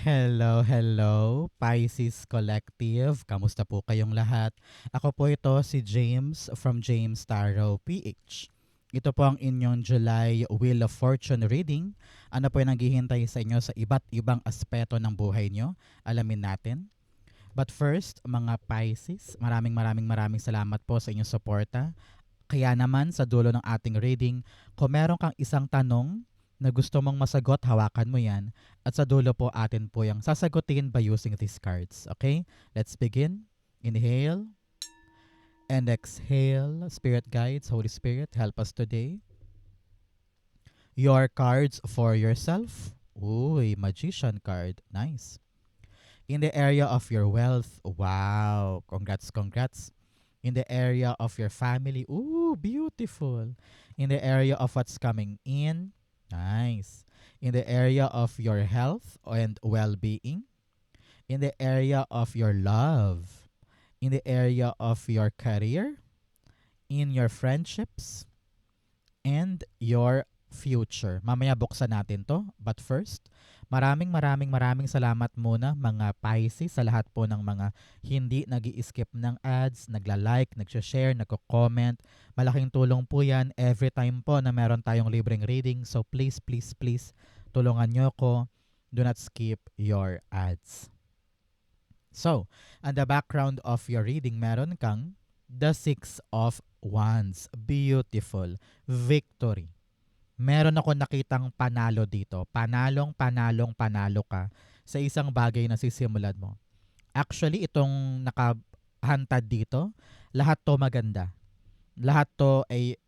Hello, hello, Pisces Collective. Kamusta po kayong lahat? Ako po ito si James from James Tarot PH. Ito po ang inyong July Wheel of Fortune reading. Ano po yung naghihintay sa inyo sa iba't ibang aspeto ng buhay nyo? Alamin natin. But first, mga Pisces, maraming salamat po sa inyong suporta. Kaya naman sa dulo ng ating reading, kung meron kang isang tanong na gusto mong masagot, hawakan mo yan. At sa dulo po atin po yung sasagutin by using these cards. Okay? Let's begin. Inhale and exhale. Spirit guides, Holy Spirit, help us today. Your cards for yourself. Uy, Magician card. Nice. In the area of your wealth. Wow. Congrats. In the area of your family. Ooh, beautiful. In the area of what's coming in. Nice. In the area of your health and well-being. In the area of your love. In the area of your career. In your friendships. And your future. Mamaya buksan natin to. But first, maraming salamat muna mga Pisces sa lahat po ng mga hindi nag-i-skip ng ads, nagla-like, nag-share, nagko-comment. Malaking tulong po yan every time po na meron tayong libreng reading. So please, tulungan nyo ko. Do not skip your ads. So, on the background of your reading, meron kang the Six of Wands. Beautiful. Victory. Meron ako nakitang panalo dito. Panalo ka sa isang bagay na sisimulan mo. Actually, itong nakahantad dito, lahat to maganda. Lahat to ay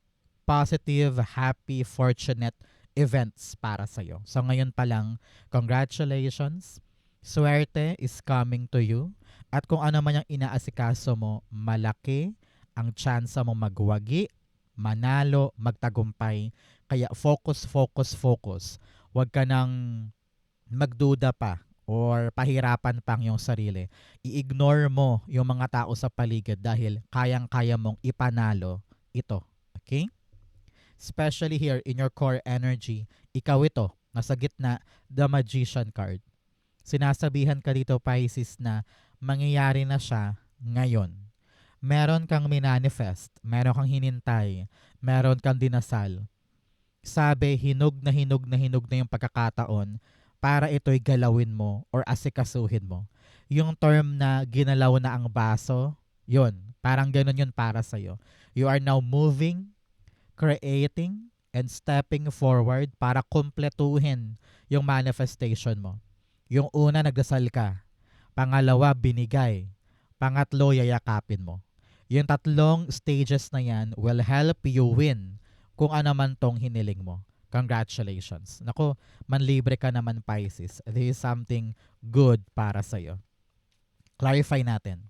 positive, happy, fortunate events para sa'yo. So ngayon pa lang, congratulations. Swerte is coming to you. At kung ano man yung inaasikaso mo, malaki ang tsansa mo magwagi, manalo, magtagumpay. Kaya focus. Huwag ka nang magduda pa or pahirapan pang yung sarili. I-ignore mo yung mga tao sa paligid dahil kayang-kaya mong ipanalo ito. Okay? Especially here in your core energy, ikaw ito, nasa gitna, the Magician card. Sinasabihan ka dito, Pisces, na mangyayari na siya ngayon. Meron kang minanifest, meron kang hinintay, meron kang dinasal. Sabi, hinog na yung pagkakataon para ito'y galawin mo or asikasuhin mo. Yung term na ginalaw na ang baso, yun, parang ganun yun para sa'yo. You are now moving, creating, and stepping forward para kumpletuhin yung manifestation mo. Yung una, nagdasal ka. Pangalawa, binigay. Pangatlo, yayakapin mo. Yung tatlong stages na yan will help you win kung ano man tong hiniling mo. Congratulations. Naku, manlibre ka naman, Pisces. This is something good para sa'yo. Clarify natin.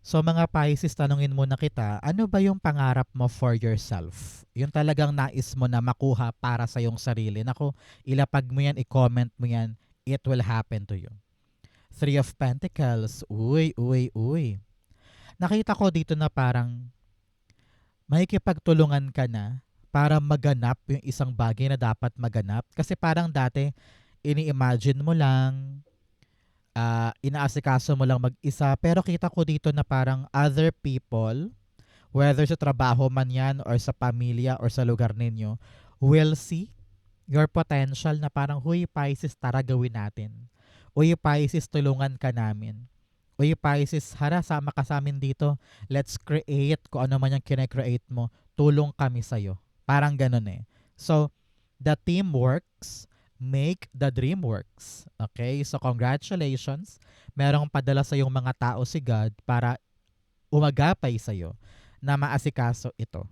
So mga Pisces, tanungin muna kita, ano ba yung pangarap mo for yourself? Yung talagang nais mo na makuha para sa iyong sarili. Naku, ilapag mo yan, i-comment mo yan, it will happen to you. Three of Pentacles, uy. Nakita ko dito na parang makikipagtulungan ka na para maganap yung isang bagay na dapat maganap. Kasi parang dati, ini-imagine mo lang, inaasikaso mo lang mag-isa. Pero kita ko dito na parang other people, whether sa trabaho man yan or sa pamilya or sa lugar ninyo, will see your potential na parang, huy Pisces, tara gawin natin. Uy Pisces, tulungan ka namin. Uy Pisces, hara, sama ka sa amin dito. Let's create kung ano man yung kine-create mo. Tulong kami sa'yo. Parang ganun eh. So, the team works, make the dream works. Okay? So, congratulations. Merong padala sa yung mga tao si God para umagapay sa'yo na maasikaso ito.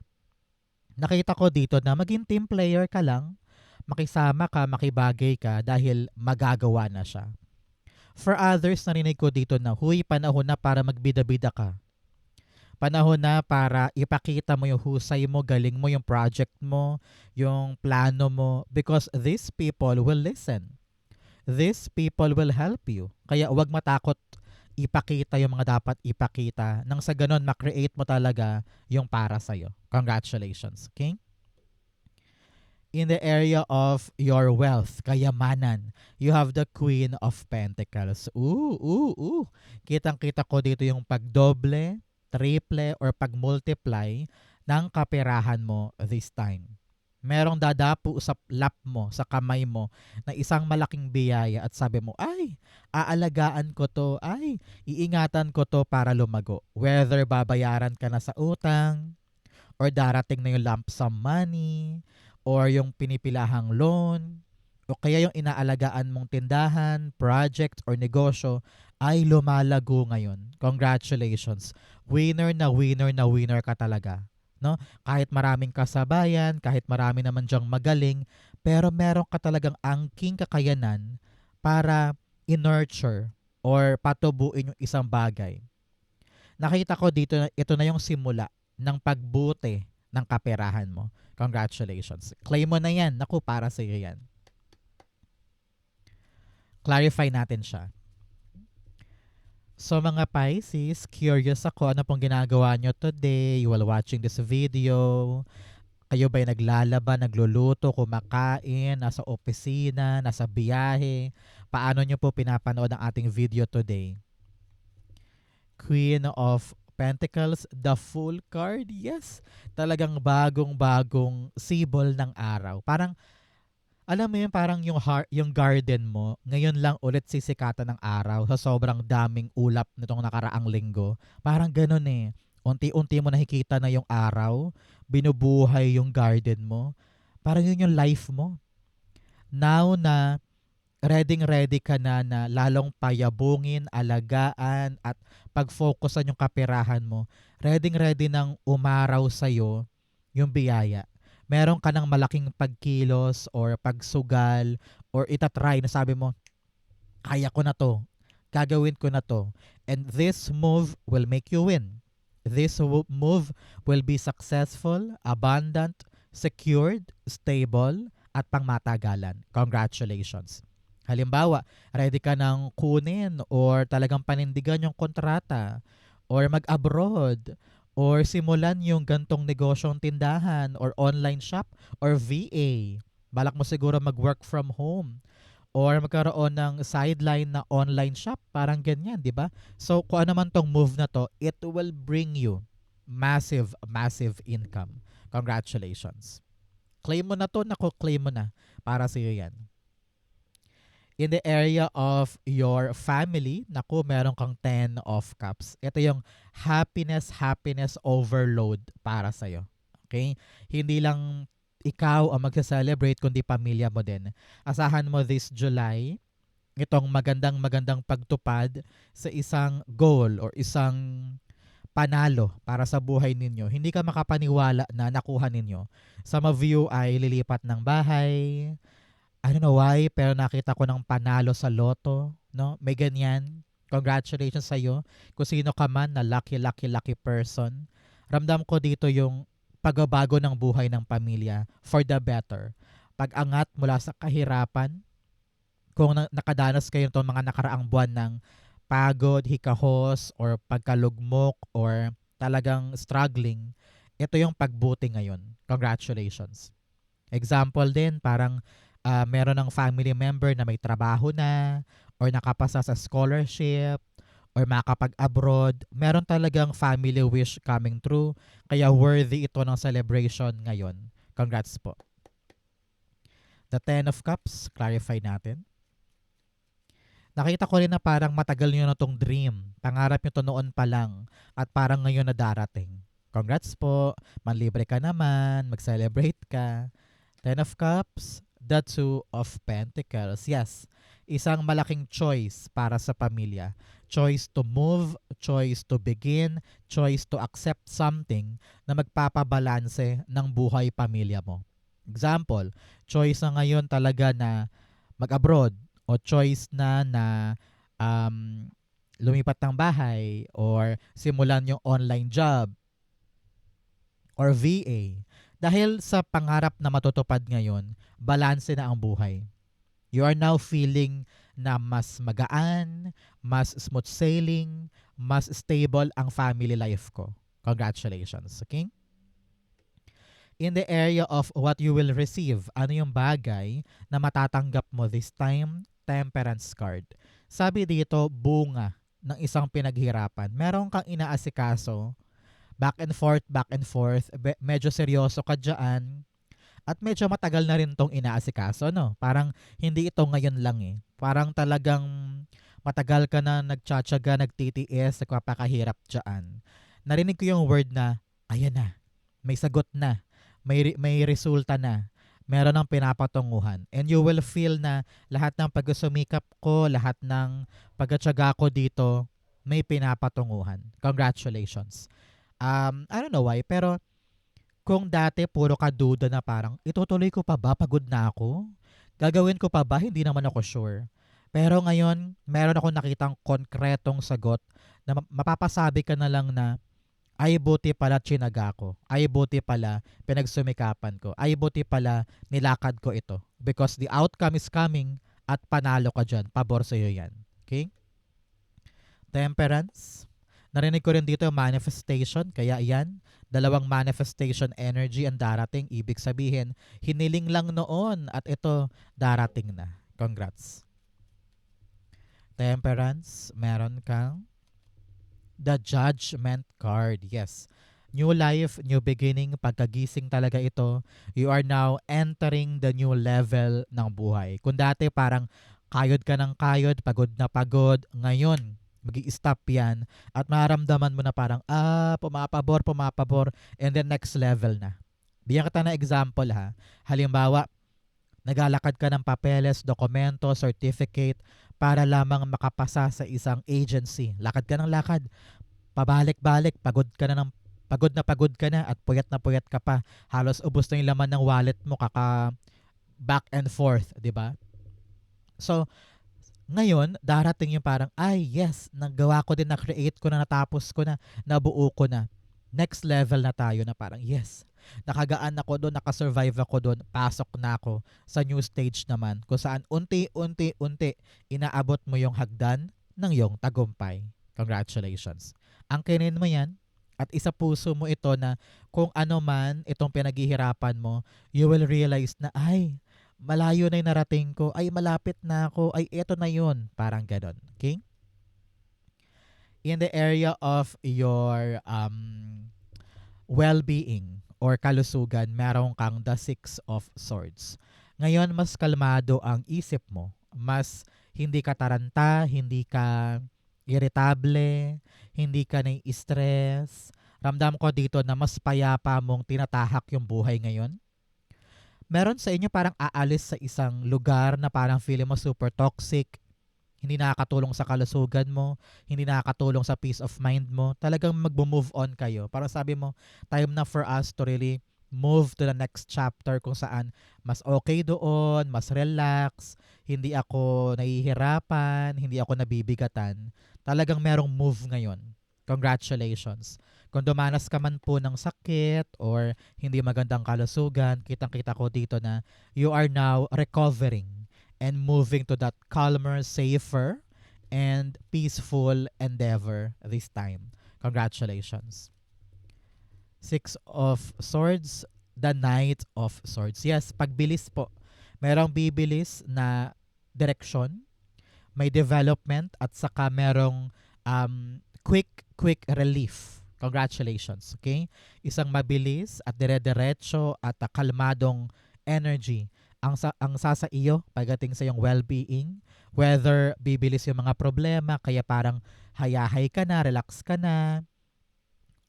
Nakita ko dito na maging team player ka lang, makisama ka, makibagay ka dahil magagawa na siya. For others, narinig ko dito na, huy, panahon na para magbida-bida ka. Panahon na para ipakita mo yung husay mo, galing mo, yung project mo, yung plano mo. Because these people will listen. These people will help you. Kaya huwag matakot ipakita yung mga dapat ipakita. Nang sa ganun, makreate mo talaga yung para sa'yo. Congratulations. Okay? In the area of your wealth, kayamanan, you have the Queen of Pentacles. Ooh. Kitang-kita ko dito yung pagdoble, triple, or pagmultiply ng kaperahan mo this time. Merong dadapo sa lap mo, sa kamay mo, na isang malaking biyaya at sabi mo, ay, aalagaan ko to, ay, iingatan ko to para lumago. Whether babayaran ka na sa utang, or darating na yung lump sum money, or yung pinipilahang loan, o kaya yung inaalagaan mong tindahan, project, or negosyo ay lumalago ngayon. Congratulations. Winner na winner na winner ka talaga. No? Kahit maraming kasabayan, kahit marami naman dyang magaling, pero meron ka talagang angking kakayanan para i-nurture or patubuin yung isang bagay. Nakita ko dito na ito na yung simula ng pagbuti ng kaperahan mo. Congratulations. Claim mo na yan. Naku, para sa iyo yan. Clarify natin siya. So mga Pisces, curious ako ano pong ginagawa nyo today while watching this video. Kayo ba'y naglalaba, nagluluto, kumakain, nasa opisina, nasa biyahe? Paano nyo po pinapanood ang ating video today? Queen of Pentacles, the Fool card. Yes, talagang bagong-bagong symbol ng araw. Parang, alam mo yun, parang yung garden mo, ngayon lang ulit sisikatan ng araw sa sobrang daming ulap nitong nakaraang linggo. Parang ganun eh. Unti-unti mo nakikita na yung araw, binubuhay yung garden mo. Parang yun yung life mo. Now na ready ka na na lalong payabungin, alagaan, at pag-focusan yung kaperahan mo, ready nang umaraw sa'yo yung biyaya. Meron ka ng malaking pagkilos or pagsugal or itatry na sabi mo, kaya ko na to, gagawin ko na to. And this move will make you win. This move will be successful, abundant, secured, stable, at pangmatagalan. Congratulations. Halimbawa, ready ka nang kunin or talagang panindigan yung kontrata or mag-abroad or simulan yung gantong negosyong tindahan or online shop or VA. Balak mo siguro mag-work from home or magkaroon ng sideline na online shop. Parang ganyan, di ba? So, kung ano man tong move na to, it will bring you massive income. Congratulations. Claim mo na to, claim mo na. Para sa iyo yan. In the area of your family, naku, meron kang 10 of cups. Ito yung happiness overload para sa'yo. Okay? Hindi lang ikaw ang magsa-celebrate, kundi pamilya mo din. Asahan mo this July, itong magandang pagtupad sa isang goal or isang panalo para sa buhay ninyo. Hindi ka makapaniwala na nakuha ninyo. Some of you ay lilipat ng bahay, I don't know why, pero nakita ko ng panalo sa loto, no? May ganyan. Congratulations sa iyo. Kung sino ka man na lucky person. Ramdam ko dito yung pagbabago ng buhay ng pamilya for the better. Pag-angat mula sa kahirapan, kung nakadanas kayo itong mga nakaraang buwan ng pagod, hikahos, or pagkalugmok, or talagang struggling, ito yung pagbuti ngayon. Congratulations. Example din, parang meron ng family member na may trabaho na or nakapasa sa scholarship or makapag-abroad. Meron talagang family wish coming true. Kaya worthy ito ng celebration ngayon. Congrats po. The 10 of Cups, clarify natin. Nakita ko rin na parang matagal nyo na tong dream. Pangarap nyo to noon pa lang at parang ngayon na darating. Congrats po. Manlibre ka naman. Mag-celebrate ka. 10 of Cups, the 2 of Pentacles. Yes, isang malaking choice para sa pamilya. Choice to move, choice to begin, choice to accept something na magpapabalanse ng buhay pamilya mo. Example, choice na ngayon talaga na mag-abroad o choice na lumipat ng bahay or simulan yung online job or VA. Dahil sa pangarap na matutupad ngayon, balanse na ang buhay. You are now feeling na mas magaan, mas smooth sailing, mas stable ang family life ko. Congratulations, okay? In the area of what you will receive, ano yung bagay na matatanggap mo this time? Temperance card. Sabi dito, bunga ng isang pinaghirapan. Meron kang inaasikaso, back and forth, medyo seryoso ka dyan, at medyo matagal na rin tong inaasikaso, no? Parang hindi ito ngayon lang eh. Parang talagang matagal ka na nagtsatsaga, nagtitiis, nagpapakahirap dyan. Narinig ko yung word na, ayan na, may sagot na, may resulta na, meron ng pinapatunguhan. And you will feel na lahat ng pagsusumikap ko, lahat ng pagtsatsaga ko dito, may pinapatunguhan. Congratulations. I don't know why, pero kung dati puro ka duda na parang, itutuloy ko pa ba? Pagod na ako? Gagawin ko pa ba? Hindi naman ako sure. Pero ngayon, meron ako nakitang konkretong sagot na mapapasabi ka na lang na, ay buti pala tsinaga ko. Ay buti pala pinagsumikapan ko. Ay buti pala nilakad ko ito. Because the outcome is coming at panalo ka dyan. Pabor sa'yo yan. Okay? Temperance. Narinig ko rin dito manifestation. Kaya yan, dalawang manifestation energy ang darating. Ibig sabihin, hiniling lang noon at ito darating na. Congrats. Temperance, meron kang the judgment card. Yes. New life, new beginning, pagkagising talaga ito. You are now entering the new level ng buhay. Kung dati parang kayod ka ng kayod, pagod na pagod, ngayon, magi-stop yan at maramdaman mo na parang, pumapabor, and then next level na. Bigyan kita na example ha. Halimbawa, naglalakad ka ng papeles, dokumento, certificate para lamang makapasa sa isang agency. Lakad ka ng lakad, pabalik-balik, pagod na pagod ka na at puyat ka pa. Halos ubos na yung laman ng wallet mo kaka back and forth, 'di ba? So, ngayon, darating yung parang, ay yes, nagawa ko din, na-create ko na, natapos ko na, nabuo ko na. Next level na tayo na parang, yes, nakagaan ako doon, nakasurvive ako doon, pasok na ako sa new stage naman kung saan unti-unti inaabot mo yung hagdan ng iyong tagumpay. Congratulations. Angkinin mo yan at isa puso mo ito na kung ano man itong pinaghihirapan mo, you will realize na, ay, malayo na yung narating ko, ay malapit na ako, ay eto na yun. Parang ganon. Okay? In the area of your well-being or kalusugan, meron kang the Six of Swords. Ngayon, mas kalmado ang isip mo. Mas hindi ka taranta, hindi ka irritable, hindi ka nai-stress. Ramdam ko dito na mas payapa mong tinatahak yung buhay ngayon. Meron sa inyo parang aalis sa isang lugar na parang feeling mo super toxic, hindi nakakatulong sa kalusugan mo, hindi nakakatulong sa peace of mind mo, talagang mag-move on kayo. Parang sabi mo, time na for us to really move to the next chapter kung saan mas okay doon, mas relax, hindi ako nahihirapan, hindi ako nabibigatan. Talagang merong move ngayon. Congratulations. Kung dumanas ka man po ng sakit or hindi magandang kalusugan, kitang-kita ko dito na you are now recovering and moving to that calmer, safer, and peaceful endeavor this time. Congratulations. Six of Swords, the Knight of Swords. Yes, pagbilis po. Merong bibilis na direksyon, may development, at saka merong quick relief. Congratulations, okay? Isang mabilis at dire-diretso at kalmadong energy ang sasa iyo pagdating sa iyong well-being. Whether bibilis yung mga problema, kaya parang hayahay ka na, relax ka na,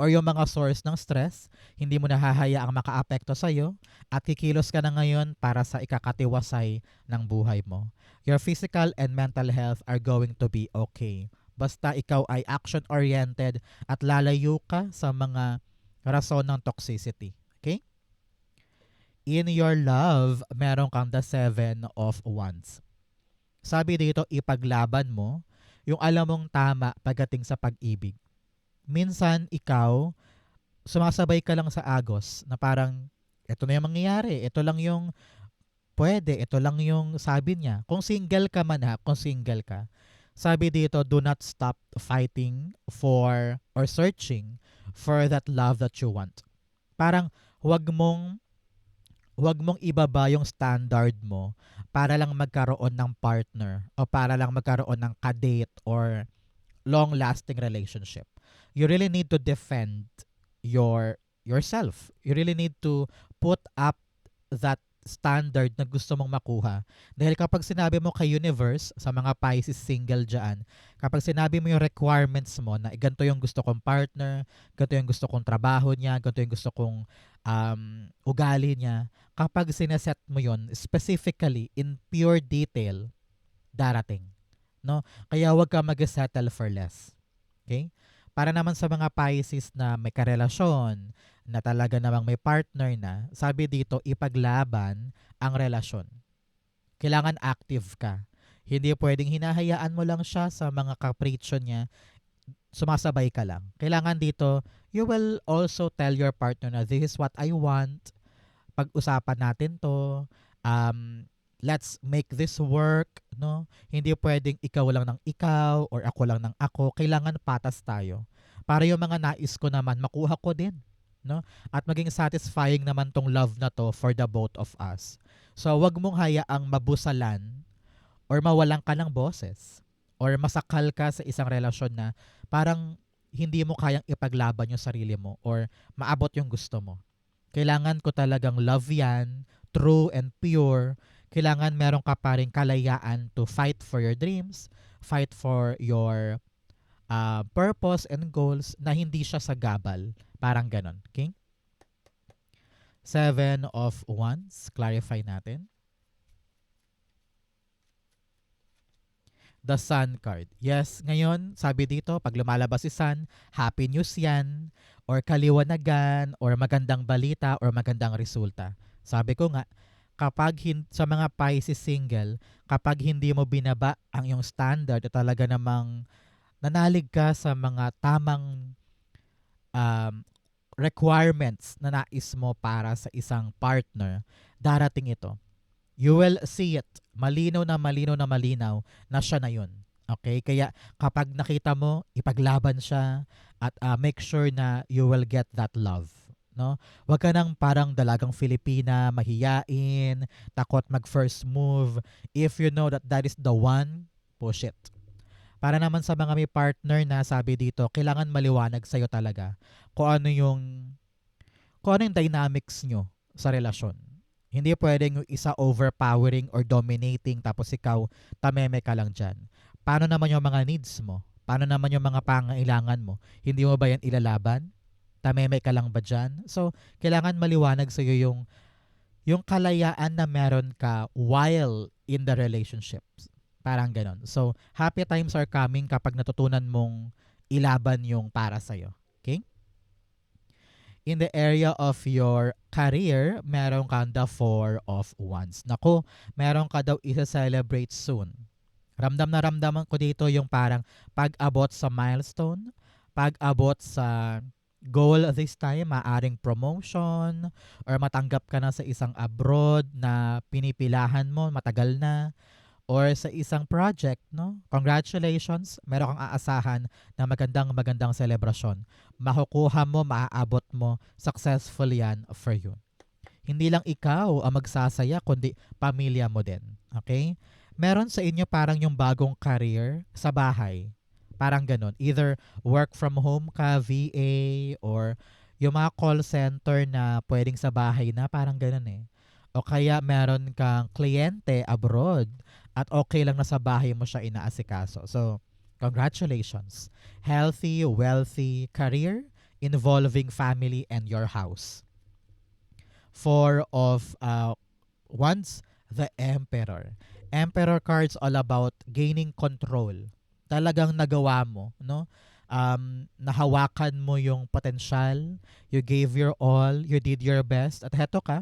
or yung mga source ng stress, hindi mo nahahayaang makaapekto sa iyo at kikilos ka na ngayon para sa ikakatiwasay ng buhay mo. Your physical and mental health are going to be okay. Basta ikaw ay action-oriented at lalayo ka sa mga rason ng toxicity. Okay? In your love, meron kang the Seven of Wands. Sabi dito, ipaglaban mo yung alam mong tama pagdating sa pag-ibig. Minsan, ikaw, sumasabay ka lang sa agos na parang, ito na yung mangyayari, ito lang yung pwede, ito lang yung sabi niya. Kung single ka man ha, kung single ka, sabi dito, do not stop fighting for or searching for that love that you want. Parang Huwag mong huwag mong ibaba yung standard mo para lang magkaroon ng partner o para lang magkaroon ng kadate or long-lasting relationship. You really need to defend yourself. You really need to put up that standard na gusto mong makuha. Dahil kapag sinabi mo kay universe, sa mga Pisces single dyan, kapag sinabi mo yung requirements mo na ganito yung gusto kong partner, ganito yung gusto kong trabaho niya, ganito yung gusto kong ugali niya, kapag sineset mo yon specifically in pure detail, darating. No? Kaya huwag ka mag-settle for less. Okay? Para naman sa mga Pisces na may karelasyon, na talaga namang may partner na, sabi dito, ipaglaban ang relasyon. Kailangan active ka. Hindi pwedeng hinahayaan mo lang siya sa mga capriccio niya, sumasabay ka lang. Kailangan dito, you will also tell your partner na this is what I want, pag-usapan natin to, let's make this work, no? Hindi pwedeng ikaw lang ng ikaw or ako lang ng ako. Kailangan patas tayo. Para yung mga nais ko naman, makuha ko din, no? At maging satisfying naman tong love na to for the both of us. So, wag mong hayaang mabusalan or mawalan ka ng boses or masakal ka sa isang relasyon na parang hindi mo kayang ipaglaban yung sarili mo or maabot yung gusto mo. Kailangan ko talagang love yan, true and pure. Kailangan meron ka pa rin kalayaan to fight for your dreams, fight for your purpose and goals na hindi siya sa gabal. Parang ganon. Okay? Seven of Wands. Clarify natin. The Sun card. Yes, ngayon, sabi dito, pag lumalabas si Sun, happy news yan, or kaliwanagan, or magandang balita, or magandang resulta. Sabi ko nga, kapag sa mga Pisces single, kapag hindi mo binaba ang iyong standard at talaga namang nanalig ka sa mga tamang um, requirements na nais mo para sa isang partner, darating ito. You will see it. Malinaw na malinaw na malinaw na siya na yun. Okay? Kaya kapag nakita mo, ipaglaban siya at make sure na you will get that love. No? Huwag ka nang parang dalagang Filipina, mahiyain, takot mag-first move. If you know that that is the one, push it. Para naman sa mga may partner na sabi dito, kailangan maliwanag sa'yo talaga kung ano yung dynamics nyo sa relasyon. Hindi pwedeng yung isa overpowering or dominating tapos ikaw tameme ka lang dyan. Paano naman yung mga needs mo? Paano naman yung mga pangailangan mo? Hindi mo ba yan ilalaban? Tameme ka lang ba dyan? So, kailangan maliwanag sa iyo yung kalayaan na meron ka while in the relationships. Parang ganon. So, happy times are coming kapag natutunan mong ilaban yung para sa'yo. Okay? In the area of your career, meron kang the Four of Wands. Naku, meron ka daw isa-celebrate soon. Ramdam na ramdaman ko dito yung parang pag-abot sa milestone, pag-abot sa goal this time, maaring promotion, or matanggap ka na sa isang abroad na pinipilahan mo, matagal na, or sa isang project, no? Congratulations, meron kang aasahan na magandang selebrasyon. Makukuha mo, maaabot mo, successful yan for you. Hindi lang ikaw ang magsasaya, kundi pamilya mo din. Okay? Meron sa inyo parang yung bagong career sa bahay. Parang ganun. Either work from home ka, VA, or yung mga call center na pwedeng sa bahay na, parang ganun eh. O kaya meron kang kliyente abroad at okay lang na sa bahay mo siya inaasikaso. So, congratulations. Healthy, wealthy career involving family and your house. Four of Wands, the Emperor. Emperor cards all about gaining control. Talagang nagawa mo, no? Nahawakan mo yung potential, you gave your all, you did your best, at heto ka,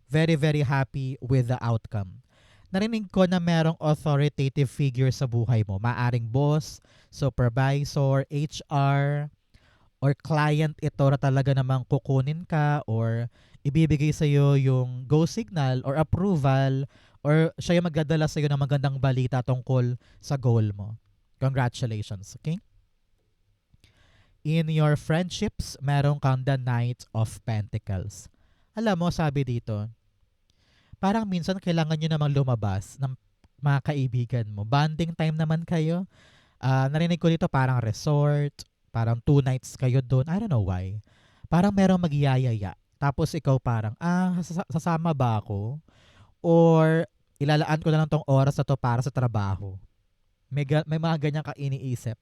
very, very happy with the outcome. Narinig ko na merong authoritative figure sa buhay mo. Maaring boss, supervisor, HR, or client ito na talaga namang kukunin ka or ibibigay sa'yo yung go signal or approval or siya yung magdadala sa'yo ng magandang balita tungkol sa goal mo. Congratulations, okay? In your friendships, meron kang the Knight of Pentacles. Alam mo, sabi dito, parang minsan kailangan nyo namang lumabas ng mga kaibigan mo. Bonding time naman kayo. Narinig ko dito parang resort, parang 2 nights kayo doon. I don't know why. Parang merong magyayaya. Tapos ikaw parang, sasama ba ako? Or ilalaan ko na lang tong oras na to para sa trabaho. May mga ganyan ka iniisip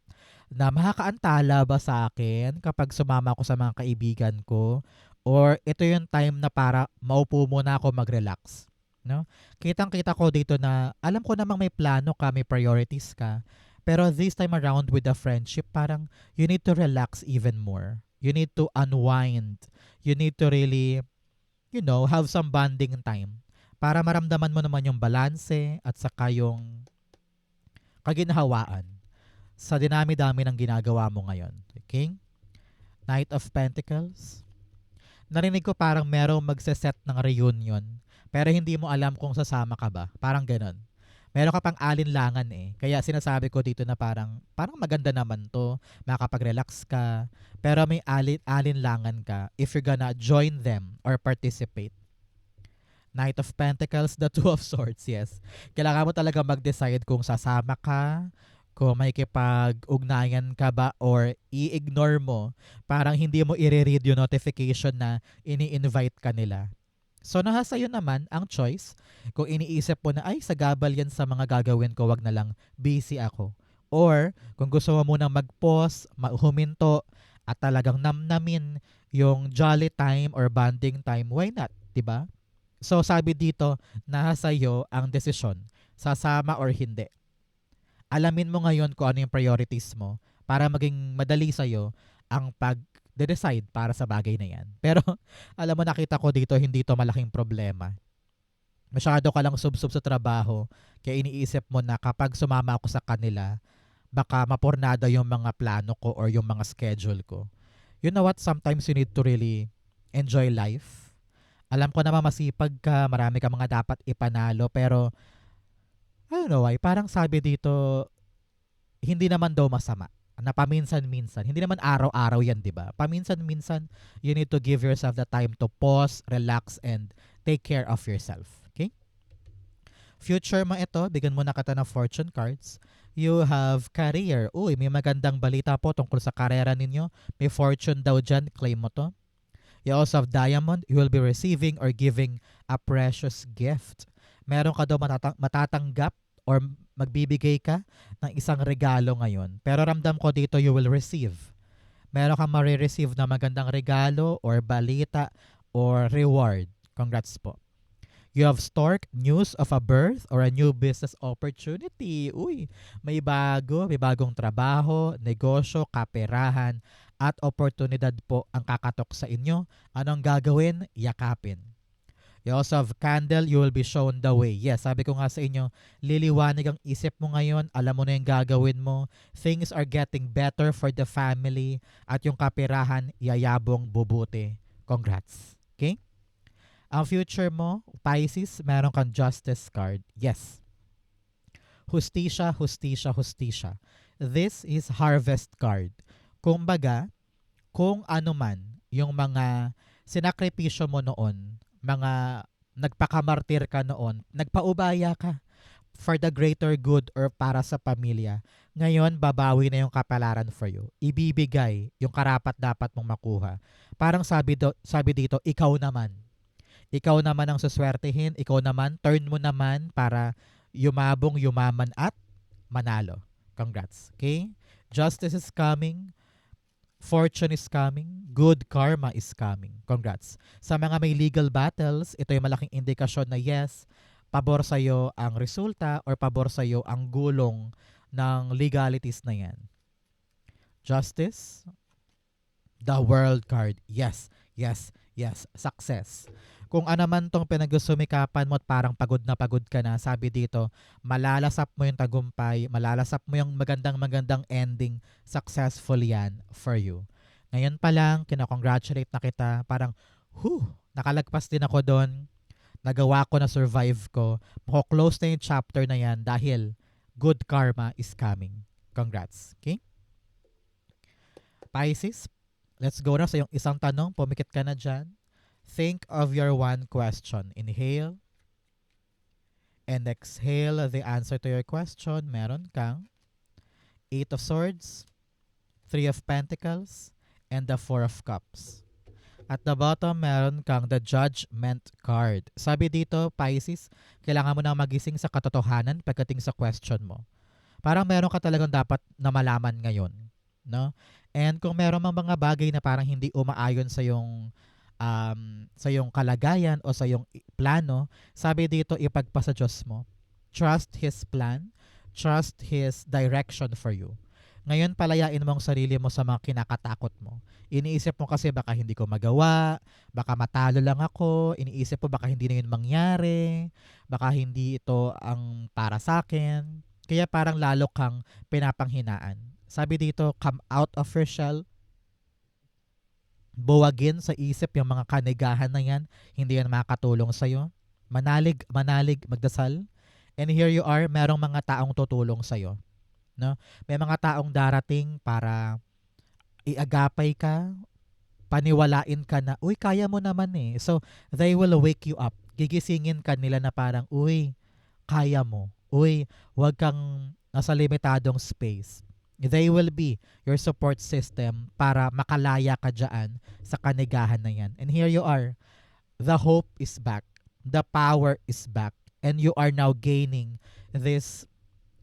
na makakaantala ba sa akin kapag sumama ako sa mga kaibigan ko, or ito yung time na para maupo muna ako mag-relax, no? Kitang-kita ko dito na alam ko namang may plano ka, may priorities ka, pero this time around with the friendship, parang you need to relax even more. You need to unwind. You need to really, have some bonding time para maramdaman mo naman yung balanse at saka yung kaginhawaan sa dinami-dami ng ginagawa mo ngayon. Okay? Knight of Pentacles. Narinig ko parang merong magse-set ng reunion pero hindi mo alam kung sasama ka ba. Parang ganon. Meron ka pang alinlangan eh. Kaya sinasabi ko dito na parang maganda naman to. Makakapag-relax ka. Pero may alinlangan ka if you're gonna join them or participate. Knight of Pentacles, the Two of Swords, yes. Kailangan mo talaga mag-decide kung sasama ka, kung may kipag-ugnayan ka ba, or i-ignore mo. Parang hindi mo i-read yung notification na ini-invite ka nila. So nasa sa'yo naman ang choice. Kung iniisip mo na, ay, sagabal yan sa mga gagawin ko, wag na lang, busy ako. Or kung gusto mo munang mag-pause, huminto, at talagang namnamin yung jolly time or bonding time, why not? 'Di ba? So sabi dito, nasa iyo ang desisyon, sasama or hindi. Alamin mo ngayon kung ano yung priorities mo para maging madali sa'yo ang pag-decide para sa bagay na yan. Pero alam mo, nakita ko dito, hindi to malaking problema. Masyado ka lang sub-sub sa trabaho, kaya iniisip mo na kapag sumama ako sa kanila, baka mapurnada yung mga plano ko or yung mga schedule ko. You know what? Sometimes you need to really enjoy life. Alam ko naman masipag ka, marami ka mga dapat ipanalo, pero I don't know why, parang sabi dito, hindi naman daw masama na paminsan-minsan. Hindi naman araw-araw yan, di ba? Paminsan-minsan, you need to give yourself the time to pause, relax, and take care of yourself. Okay? Future mo ito, bigyan mo na kita ng fortune cards. You have career. Uy, may magandang balita po tungkol sa karera ninyo. May fortune daw dyan, claim mo to. You also have diamond. You will be receiving or giving a precious gift. Meron ka daw matatanggap or magbibigay ka ng isang regalo ngayon. Pero ramdam ko dito, you will receive. Meron kang marireceive na magandang regalo or balita or reward. Congrats po. You have stork, news of a birth or a new business opportunity. Uy, may bagong trabaho, negosyo, kaperahan, at oportunidad po ang kakatok sa inyo. Anong gagawin? Yakapin. You also have candle, you will be shown the way. Yes, sabi ko nga sa inyo, liliwanag ang isip mo ngayon, alam mo na yung gagawin mo. Things are getting better for the family at yung kaperahan, yayabong bubuti. Congrats. Okay? Ang future mo, Pisces, meron kang justice card. Yes. Hustisya, hustisya, hustisya. This is harvest card. Kumbaga, kung ano man yung mga sinakripisyo mo noon, mga nagpakamartir ka noon, nagpaubaya ka for the greater good or para sa pamilya, ngayon babawi na yung kapalaran for you. Ibibigay yung karapat-dapat mong makuha. Parang sabi dito, ikaw naman. Ikaw naman ang suswertehin, ikaw naman, turn mo naman para yumabong, yumaman at manalo. Congrats. Okay? Justice is coming. Fortune is coming. Good karma is coming. Congrats. Sa mga may legal battles, ito yung malaking indikasyon na yes, pabor sa'yo ang resulta or pabor sa'yo ang gulong ng legalities na yan. Justice. The World card. Yes, yes, yes. Success. Kung ano man tong pinagsumikapan mo at parang pagod na pagod ka na, sabi dito, malalasap mo yung tagumpay, malalasap mo yung magandang ending, successful yan for you. Ngayon pa lang, kinakongratulate na kita, parang, nakalagpas din ako doon, nagawa ko na survive ko, mako-close na yung chapter na yan dahil good karma is coming. Congrats. Okay? Pisces, let's go na sa yung isang tanong. Pumikit ka na dyan. Think of your one question. Inhale and exhale the answer to your question. Meron kang Eight of Swords, Three of Pentacles, and the Four of Cups. At the bottom, meron kang the Judgment card. Sabi dito, Pisces, kailangan mo nang magising sa katotohanan pagdating sa question mo. Parang meron ka talagang dapat na malaman ngayon. No? And kung meron mang mga bagay na parang hindi umaayon sa yung kalagayan o sa yung plano, sabi dito, ipagpasa Diyos mo. Trust His plan. Trust His direction for you. Ngayon, palayain mo ang sarili mo sa mga kinakatakot mo. Iniisip mo kasi baka hindi ko magawa, baka matalo lang ako, iniisip mo baka hindi na yun mangyari, baka hindi ito ang para sa akin. Kaya parang lalo kang pinapanghinaan. Sabi dito, come out of your shell. Buwagin sa isip yung mga kanigahan na yan. Hindi yan makakatulong sa'yo. Manalig, magdasal. And here you are, merong mga taong tutulong sa'yo. No? May mga taong darating para iagapay ka, paniwalain ka na, uy, kaya mo naman eh. So, they will wake you up. Gigisingin ka nila na parang, uy, kaya mo. Uy, wag kang nasa limitadong space. They will be your support system para makalaya ka dyan sa kanigahan na yan. And here you are. The hope is back. The power is back. And you are now gaining this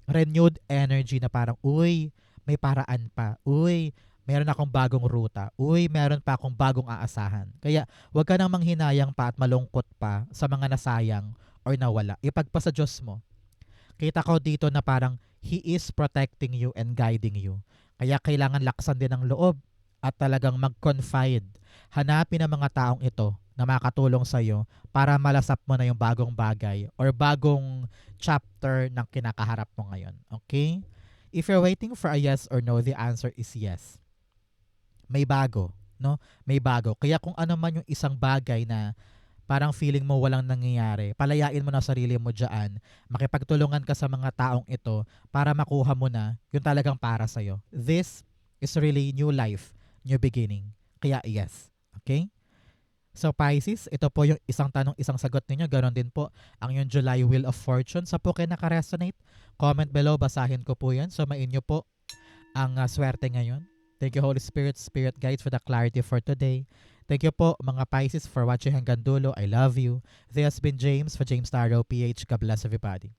renewed energy na parang, uy, may paraan pa. Uy, meron akong bagong ruta. Uy, meron pa akong bagong aasahan. Kaya, wag ka nang manghinayang pa at malungkot pa sa mga nasayang or nawala. Ipagpasa Diyos mo. Kita ko dito na parang He is protecting you and guiding you. Kaya kailangan laksan din ang loob at talagang mag-confide. Hanapin ang mga taong ito na makatulong sa iyo para malasap mo na yung bagong bagay or bagong chapter ng kinakaharap mo ngayon. Okay? If you're waiting for a yes or no, the answer is yes. May bago, no? May bago. Kaya kung ano man yung isang bagay na parang feeling mo walang nangyayari, palayain mo na sarili mo dyan, makipagtulungan ka sa mga taong ito para makuha mo na yung talagang para sa'yo. This is really new life, new beginning. Kaya yes. Okay? So Pisces, ito po yung isang tanong, isang sagot ninyo. Ganon din po ang yung July Wheel of Fortune. Sa po kayo nakaresonate, comment below, basahin ko po yan. So mainyo po ang swerte ngayon. Thank you Holy Spirit, Spirit Guides for the clarity for today. Thank you po mga Pisces for watching hanggang dulo. I love you. This has been James for James Taro PH. God bless everybody.